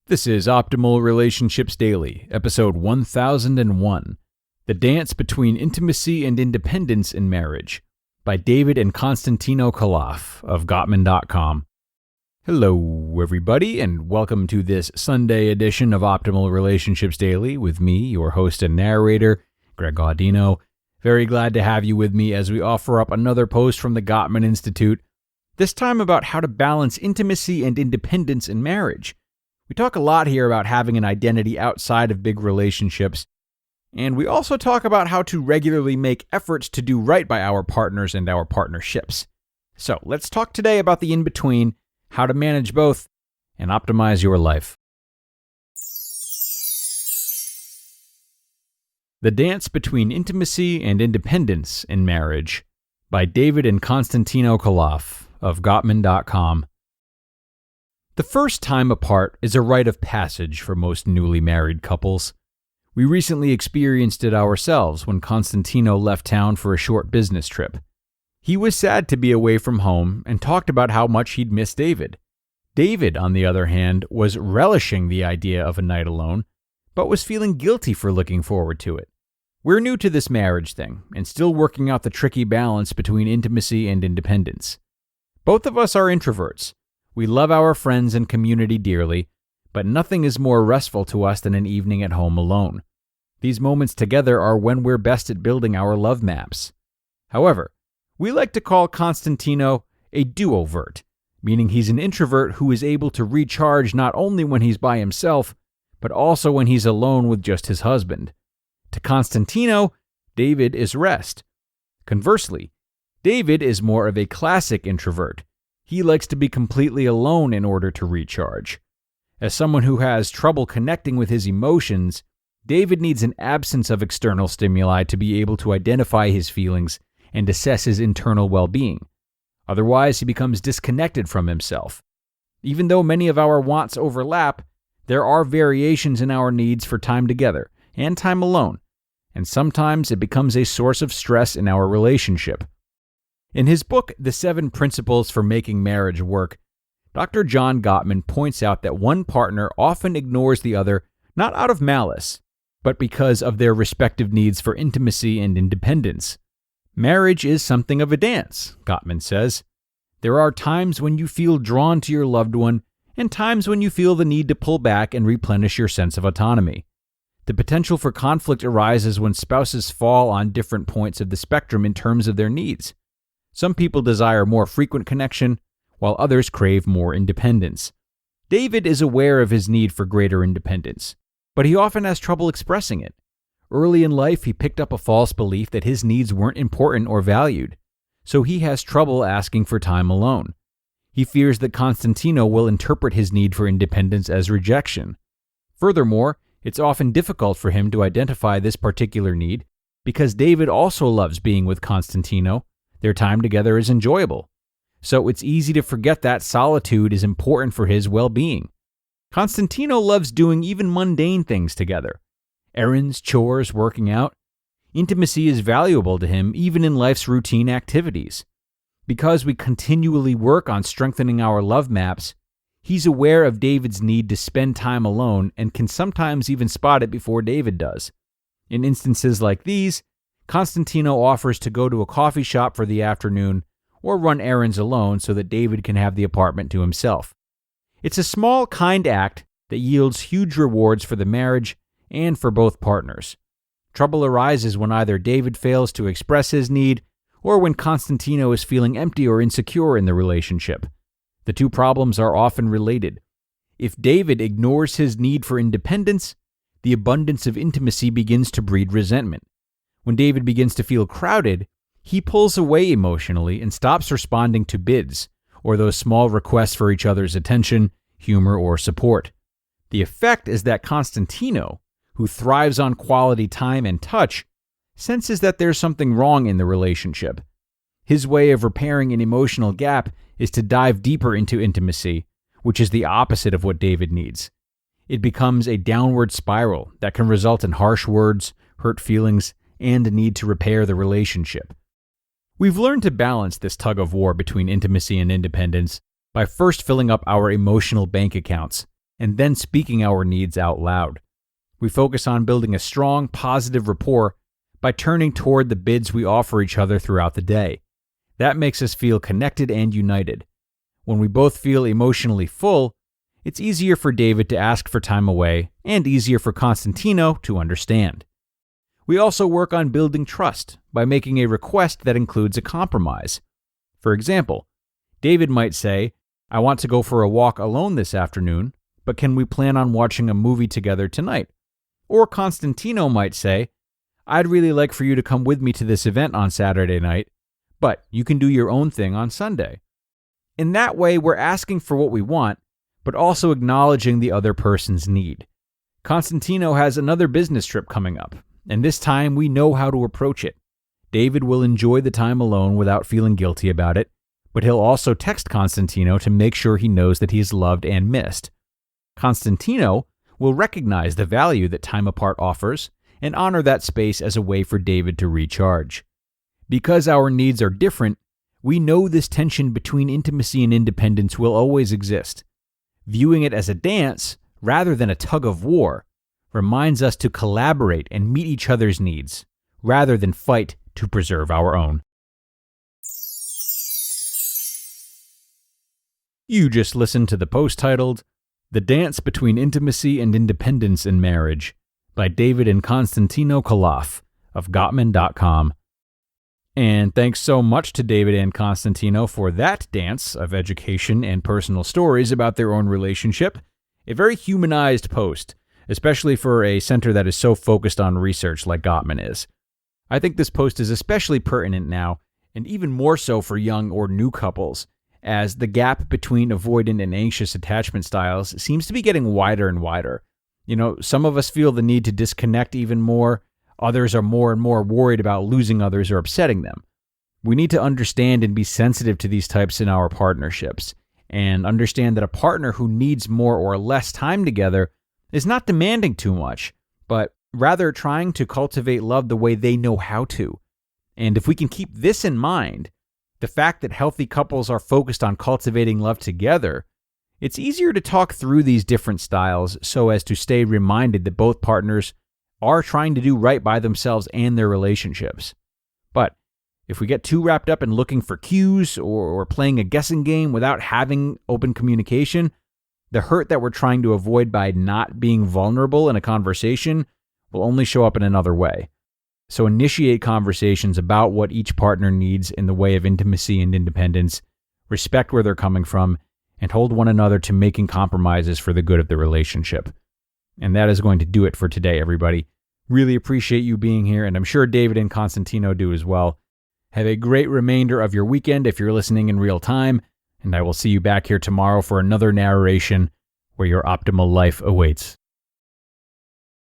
This is Optimal Relationships Daily, episode 1001, The Dance Between Intimacy and Independence in Marriage, by David and Constantino Khalaf of Gottman.com. Hello, everybody, and welcome to this Sunday edition of Optimal Relationships Daily with me, your host and narrator, Greg Gaudino. Very glad to have you with me as we offer up another post from the Gottman Institute, this time about how to balance intimacy and independence in marriage. We talk a lot here about having an identity outside of big relationships, and we also talk about how to regularly make efforts to do right by our partners and our partnerships. So let's talk today about the in-between, how to manage both, and optimize your life. The Dance Between Intimacy and Independence in Marriage, by David and Constantino Khalaf of Gottman.com. The first time apart is a rite of passage for most newly married couples. We recently experienced it ourselves when Constantino left town for a short business trip. He was sad to be away from home and talked about how much he'd miss David. David, on the other hand, was relishing the idea of a night alone, but was feeling guilty for looking forward to it. We're new to this marriage thing and still working out the tricky balance between intimacy and independence. Both of us are introverts. We love our friends and community dearly, but nothing is more restful to us than an evening at home alone. These moments together are when we're best at building our love maps. However, we like to call Constantino a duovert, meaning he's an introvert who is able to recharge not only when he's by himself, but also when he's alone with just his husband. To Constantino, David is rest. Conversely, David is more of a classic introvert. He likes to be completely alone in order to recharge. As someone who has trouble connecting with his emotions, David needs an absence of external stimuli to be able to identify his feelings and assess his internal well-being. Otherwise, he becomes disconnected from himself. Even though many of our wants overlap, there are variations in our needs for time together and time alone, and sometimes it becomes a source of stress in our relationship. In his book, The 7 Principles for Making Marriage Work, Dr. John Gottman points out that one partner often ignores the other not out of malice, but because of their respective needs for intimacy and independence. Marriage is something of a dance, Gottman says. There are times when you feel drawn to your loved one, and times when you feel the need to pull back and replenish your sense of autonomy. The potential for conflict arises when spouses fall on different points of the spectrum in terms of their needs. Some people desire more frequent connection, while others crave more independence. David is aware of his need for greater independence, but he often has trouble expressing it. Early in life, he picked up a false belief that his needs weren't important or valued, so he has trouble asking for time alone. He fears that Constantino will interpret his need for independence as rejection. Furthermore, it's often difficult for him to identify this particular need because David also loves being with Constantino. Their time together is enjoyable, so it's easy to forget that solitude is important for his well-being. Constantino loves doing even mundane things together. Errands, chores, working out. Intimacy is valuable to him even in life's routine activities. Because we continually work on strengthening our love maps, he's aware of David's need to spend time alone and can sometimes even spot it before David does. In instances like these, Constantino offers to go to a coffee shop for the afternoon or run errands alone so that David can have the apartment to himself. It's a small, kind act that yields huge rewards for the marriage and for both partners. Trouble arises when either David fails to express his need or when Constantino is feeling empty or insecure in the relationship. The two problems are often related. If David ignores his need for independence, the abundance of intimacy begins to breed resentment. When David begins to feel crowded, he pulls away emotionally and stops responding to bids or those small requests for each other's attention, humor, or support. The effect is that Constantino, who thrives on quality time and touch, senses that there's something wrong in the relationship. His way of repairing an emotional gap is to dive deeper into intimacy, which is the opposite of what David needs. It becomes a downward spiral that can result in harsh words, hurt feelings, and a need to repair the relationship. We've learned to balance this tug of war between intimacy and independence by first filling up our emotional bank accounts and then speaking our needs out loud. We focus on building a strong, positive rapport by turning toward the bids we offer each other throughout the day. That makes us feel connected and united. When we both feel emotionally full, it's easier for David to ask for time away and easier for Constantino to understand. We also work on building trust by making a request that includes a compromise. For example, David might say, "I want to go for a walk alone this afternoon, but can we plan on watching a movie together tonight?" Or Constantino might say, "I'd really like for you to come with me to this event on Saturday night, but you can do your own thing on Sunday." In that way, we're asking for what we want, but also acknowledging the other person's need. Constantino has another business trip coming up, and this time we know how to approach it. David will enjoy the time alone without feeling guilty about it, but he'll also text Constantino to make sure he knows that he is loved and missed. Constantino will recognize the value that time apart offers and honor that space as a way for David to recharge. Because our needs are different, we know this tension between intimacy and independence will always exist. Viewing it as a dance, rather than a tug of war, reminds us to collaborate and meet each other's needs, rather than fight to preserve our own. You just listened to the post titled, "The Dance Between Intimacy and Independence in Marriage" by David and Constantino Khalaf of Gottman.com. And thanks so much to David and Constantino for that dance of education and personal stories about their own relationship. A very humanized post, especially for a center that is so focused on research like Gottman is. I think this post is especially pertinent now, and even more so for young or new couples, as the gap between avoidant and anxious attachment styles seems to be getting wider and wider. Some of us feel the need to disconnect even more. Others are more and more worried about losing others or upsetting them. We need to understand and be sensitive to these types in our partnerships, and understand that a partner who needs more or less time together is not demanding too much, but rather trying to cultivate love the way they know how to. And if we can keep this in mind, the fact that healthy couples are focused on cultivating love together, it's easier to talk through these different styles so as to stay reminded that both partners are trying to do right by themselves and their relationships. But if we get too wrapped up in looking for cues or playing a guessing game without having open communication, the hurt that we're trying to avoid by not being vulnerable in a conversation will only show up in another way. So initiate conversations about what each partner needs in the way of intimacy and independence, respect where they're coming from, and hold one another to making compromises for the good of the relationship. And that is going to do it for today, everybody. Really appreciate you being here, and I'm sure David and Constantino do as well. Have a great remainder of your weekend if you're listening in real time, and I will see you back here tomorrow for another narration where your optimal life awaits.